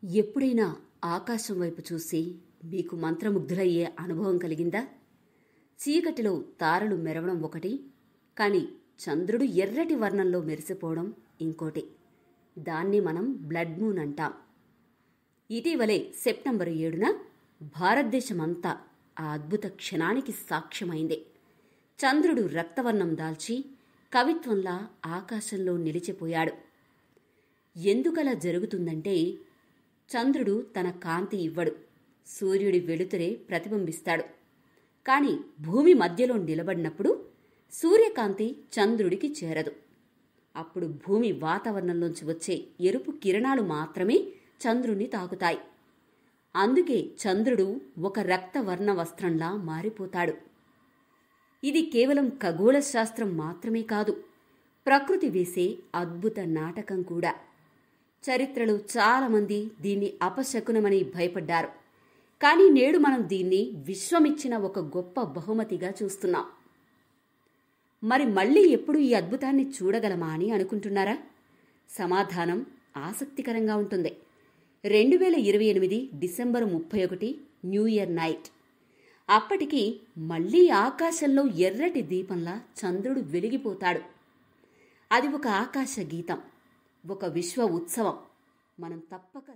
ఎప్పుడైనా ఆకాశం వైపు చూసి మీకు మంత్రముగ్ధులయ్యే అనుభవం కలిగిందా? చీకటిలో తారలు మెరవడం ఒకటి, కానీ చంద్రుడు ఎర్రటి వర్ణంలో మెరిసిపోవడం ఇంకోటి. దాన్ని మనం బ్లడ్ మూన్ అంటాం. ఇటీవలే సెప్టెంబర్ 7న భారతదేశమంతా ఆ అద్భుత క్షణానికి సాక్ష్యమైంది. చంద్రుడు రక్తవర్ణం దాల్చి కవిత్వంలా ఆకాశంలో నిలిచిపోయాడు. ఎందుకలా జరుగుతుందంటే, చంద్రుడు తన కాంతి ఇవ్వడు, సూర్యుడి వెలుతురే ప్రతిబింబిస్తాడు. కాని భూమి మధ్యలో నిలబడినప్పుడు సూర్యకాంతి చంద్రుడికి చేరదు. అప్పుడు భూమి వాతావరణంలోంచి వచ్చే ఎరుపు కిరణాలు మాత్రమే చంద్రుణ్ణి తాకుతాయి. అందుకే చంద్రుడు ఒక రక్తవర్ణ వస్త్రంలా మారిపోతాడు. ఇది కేవలం ఖగోళ శాస్త్రం మాత్రమే కాదు, ప్రకృతి వేసే అద్భుత నాటకం కూడా. చరిత్రలో చాలామంది దీన్ని అపశకునమని భయపడ్డారు. కానీ నేడు మనం దీన్ని విశ్వమిచ్చిన ఒక గొప్ప బహుమతిగా చూస్తున్నాం. మరి మళ్ళీ ఎప్పుడు ఈ అద్భుతాన్ని చూడగలమా అని అనుకుంటున్నారా? సమాధానం ఆసక్తికరంగా ఉంటుంది. 2028 డిసెంబర్ 31 న్యూ ఇయర్ నైట్. అప్పటికి మళ్లీ ఆకాశంలో ఎర్రటి దీపంలా చంద్రుడు వెలిగిపోతాడు. అది ఒక ఆకాశ గీతం, ఒక విశ్వ ఉత్సవం. మనం తప్పక